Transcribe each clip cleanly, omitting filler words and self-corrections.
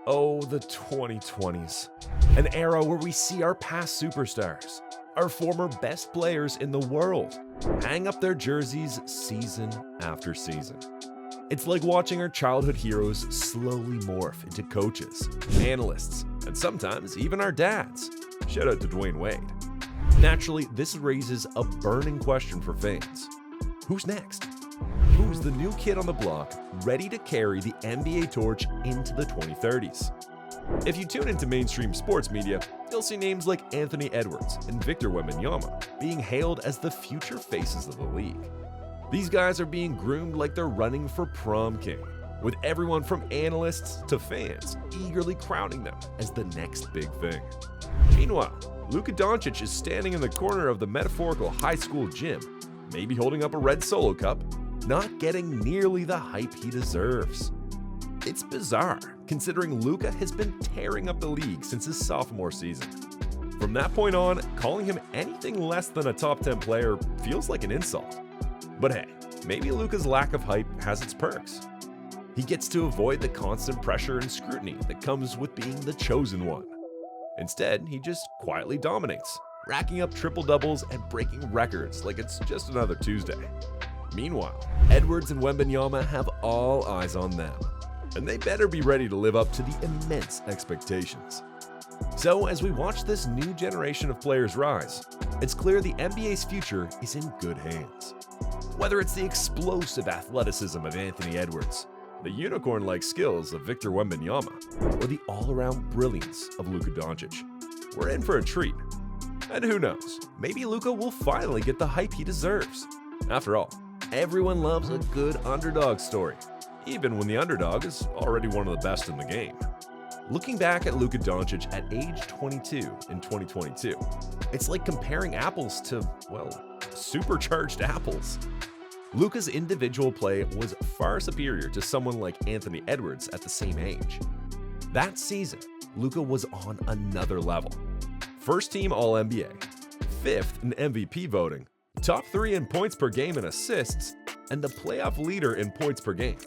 Oh, the 2020s. An era where we see our past superstars, our former best players in the world, hang up their jerseys season after season. It's like watching our childhood heroes slowly morph into coaches, analysts, and sometimes even our dads. Shout out to Dwayne Wade. Naturally, this raises a burning question for fans. Who's next? Who's the new kid on the block ready to carry the NBA torch into the 2030s? If you tune into mainstream sports media, you'll see names like Anthony Edwards and Victor Wembanyama being hailed as the future faces of the league. These guys are being groomed like they're running for prom king, with everyone from analysts to fans eagerly crowning them as the next big thing. Meanwhile, Luka Doncic is standing in the corner of the metaphorical high school gym, maybe holding up a red Solo cup, not getting nearly the hype he deserves. It's bizarre, considering Luka has been tearing up the league since his sophomore season. From that point on, calling him anything less than a top 10 player feels like an insult. But hey, maybe Luka's lack of hype has its perks. He gets to avoid the constant pressure and scrutiny that comes with being the chosen one. Instead, he just quietly dominates, racking up triple-doubles and breaking records like it's just another Tuesday. Meanwhile, Edwards and Wembanyama have all eyes on them, and they better be ready to live up to the immense expectations. So as we watch this new generation of players rise, it's clear the NBA's future is in good hands. Whether it's the explosive athleticism of Anthony Edwards, the unicorn-like skills of Victor Wembanyama, or the all-around brilliance of Luka Doncic, we're in for a treat. And who knows, maybe Luka will finally get the hype he deserves. After all, everyone loves a good underdog story, even when the underdog is already one of the best in the game. Looking back at Luka Doncic at age 22 in 2022, it's like comparing apples to, well, supercharged apples. Luka's individual play was far superior to someone like Anthony Edwards at the same age. That season, Luka was on another level. First team All-NBA, 5th in MVP voting, top 3 in points per game and assists, and the playoff leader in points per game.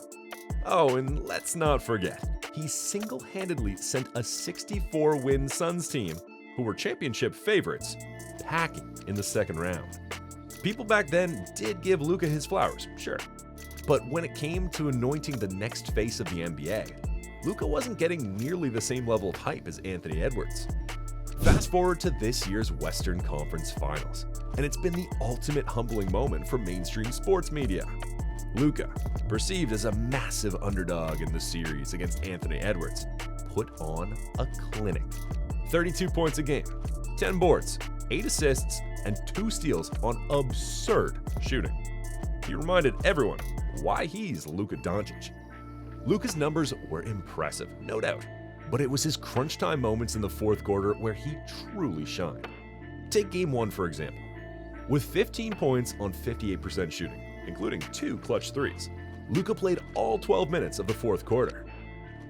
Oh, and let's not forget, he single-handedly sent a 64-win Suns team, who were championship favorites, packing in the second round. People back then did give Luka his flowers, sure. But when it came to anointing the next face of the NBA, Luka wasn't getting nearly the same level of hype as Anthony Edwards. Fast forward to this year's Western Conference Finals, and it's been the ultimate humbling moment for mainstream sports media. Luka, perceived as a massive underdog in the series against Anthony Edwards, put on a clinic. 32 points a game, 10 boards, 8 assists, and 2 steals on absurd shooting. He reminded everyone why he's Luka Doncic. Luka's numbers were impressive, no doubt, but it was his crunch time moments in the fourth quarter where he truly shined. Take Game 1 for example. With 15 points on 58% shooting, including 2 clutch threes, Luka played all 12 minutes of the fourth quarter.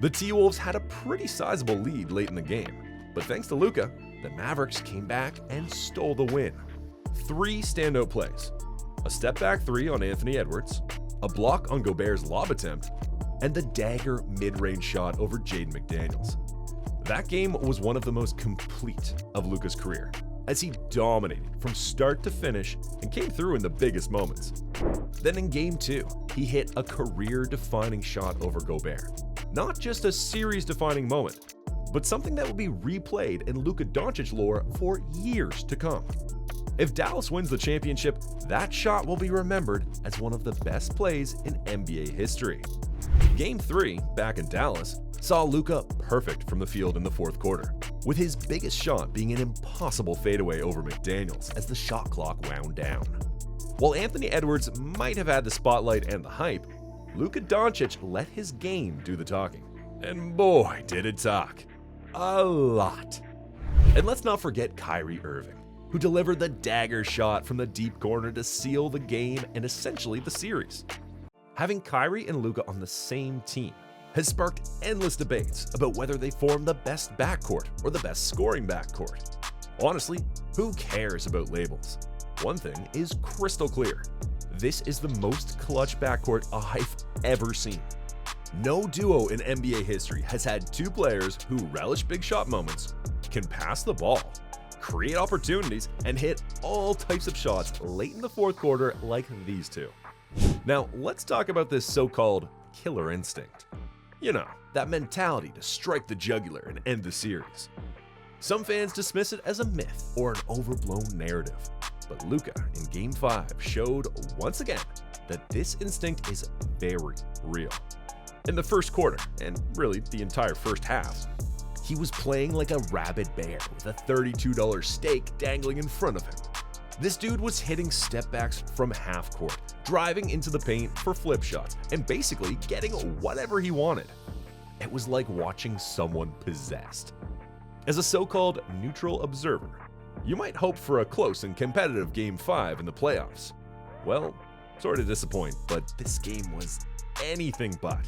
The T-Wolves had a pretty sizable lead late in the game, but thanks to Luka, the Mavericks came back and stole the win. 3 standout plays: a step-back 3 on Anthony Edwards, a block on Gobert's lob attempt, and the dagger mid-range shot over Jaden McDaniels. That game was one of the most complete of Luka's career, as he dominated from start to finish and came through in the biggest moments. Then in Game 2, he hit a career-defining shot over Gobert. Not just a series-defining moment, but something that will be replayed in Luka Doncic lore for years to come. If Dallas wins the championship, that shot will be remembered as one of the best plays in NBA history. Game 3, back in Dallas, saw Luka perfect from the field in the fourth quarter, with his biggest shot being an impossible fadeaway over McDaniels as the shot clock wound down. While Anthony Edwards might have had the spotlight and the hype, Luka Doncic let his game do the talking. And boy, did it talk. A lot. And let's not forget Kyrie Irving, who delivered the dagger shot from the deep corner to seal the game and essentially the series. Having Kyrie and Luka on the same team has sparked endless debates about whether they form the best backcourt or the best scoring backcourt. Honestly, who cares about labels? One thing is crystal clear. This is the most clutch backcourt I've ever seen. No duo in NBA history has had two players who relish big shot moments, can pass the ball, create opportunities, and hit all types of shots late in the fourth quarter like these two. Now, let's talk about this so-called killer instinct. You know, that mentality to strike the jugular and end the series. Some fans dismiss it as a myth or an overblown narrative, but Luka in Game 5 showed once again that this instinct is very real. In the first quarter, and really the entire first half, he was playing like a rabid bear with a $32 steak dangling in front of him. This dude was hitting step backs from half court, driving into the paint for flip shots, and basically getting whatever he wanted. It was like watching someone possessed. As a so-called neutral observer, you might hope for a close and competitive Game 5 in the playoffs. Well, sort of disappoint, but this game was anything but.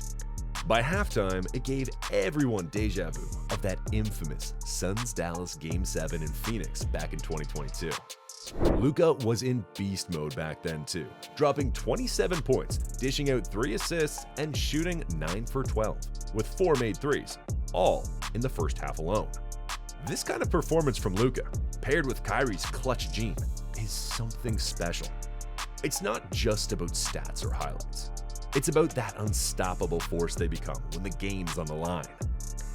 By halftime, it gave everyone deja vu of that infamous Suns-Dallas Game 7 in Phoenix back in 2022. Luka was in beast mode back then too, dropping 27 points, dishing out 3 assists, and shooting 9 for 12, with 4 made threes, all in the first half alone. This kind of performance from Luka, paired with Kyrie's clutch gene, is something special. It's not just about stats or highlights. It's about that unstoppable force they become when the game's on the line.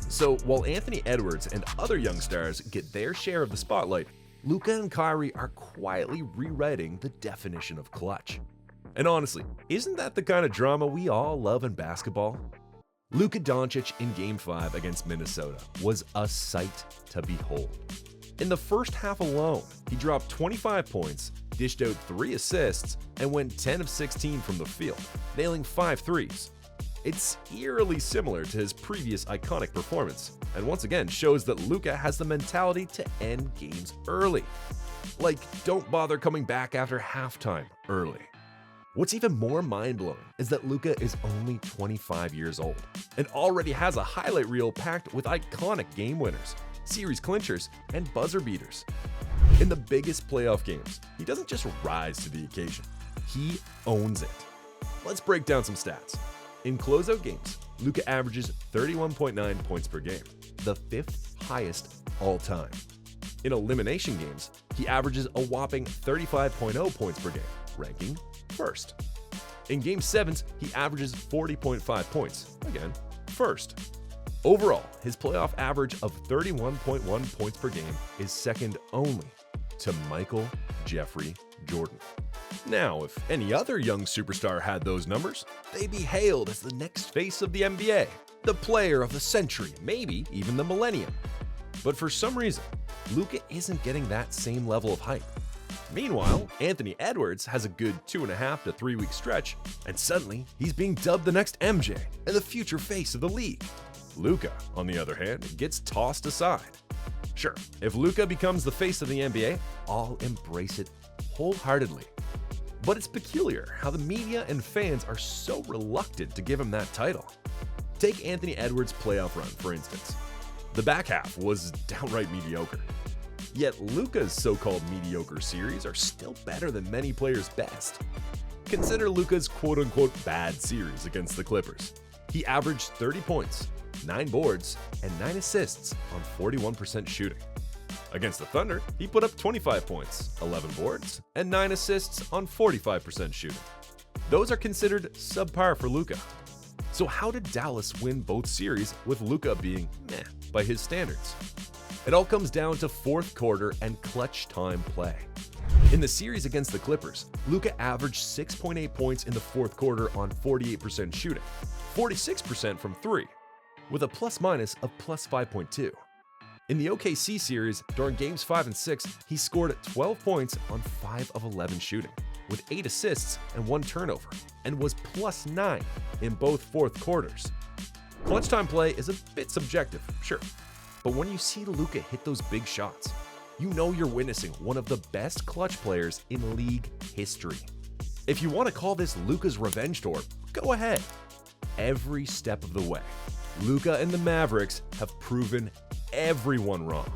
So while Anthony Edwards and other young stars get their share of the spotlight, Luka and Kyrie are quietly rewriting the definition of clutch. And honestly, isn't that the kind of drama we all love in basketball? Luka Doncic in Game 5 against Minnesota was a sight to behold. In the first half alone, he dropped 25 points, dished out 3 assists, and went 10 of 16 from the field, nailing 5 threes. It's eerily similar to his previous iconic performance, and once again shows that Luka has the mentality to end games early. Like, don't bother coming back after halftime early. What's even more mind-blowing is that Luka is only 25 years old and already has a highlight reel packed with iconic game winners, series clinchers, and buzzer beaters. In the biggest playoff games, he doesn't just rise to the occasion, he owns it. Let's break down some stats. In closeout games, Luka averages 31.9 points per game, the 5th highest all time. In elimination games, he averages a whopping 35.0 points per game, ranking 1st. In Game 7s, he averages 40.5 points, again, 1st. Overall, his playoff average of 31.1 points per game is second only to Michael Jeffrey Jordan. Now, if any other young superstar had those numbers, they'd be hailed as the next face of the NBA, the player of the century, maybe even the millennium. But for some reason, Luka isn't getting that same level of hype. Meanwhile, Anthony Edwards has a good 2.5 to 3 week stretch, and suddenly he's being dubbed the next MJ and the future face of the league. Luka, on the other hand, gets tossed aside. Sure, if Luka becomes the face of the NBA, I'll embrace it wholeheartedly. But it's peculiar how the media and fans are so reluctant to give him that title. Take Anthony Edwards' playoff run, for instance. The back half was downright mediocre. Yet Luka's so-called mediocre series are still better than many players' best. Consider Luka's quote-unquote bad series against the Clippers. He averaged 30 points, 9 boards, and 9 assists on 41% shooting. Against the Thunder, he put up 25 points, 11 boards, and 9 assists on 45% shooting. Those are considered subpar for Luka. So how did Dallas win both series with Luka being meh by his standards? It all comes down to fourth quarter and clutch time play. In the series against the Clippers, Luka averaged 6.8 points in the fourth quarter on 48% shooting, 46% from 3, with a plus-minus of plus 5.2. In the OKC series, during Games 5 and 6, he scored 12 points on 5 of 11 shooting, with 8 assists and 1 turnover, and was plus 9 in both fourth quarters. Clutch time play is a bit subjective, sure, but when you see Luka hit those big shots, you know you're witnessing one of the best clutch players in league history. If you want to call this Luka's revenge tour, go ahead. Every step of the way, Luka and the Mavericks have proven everyone wrong.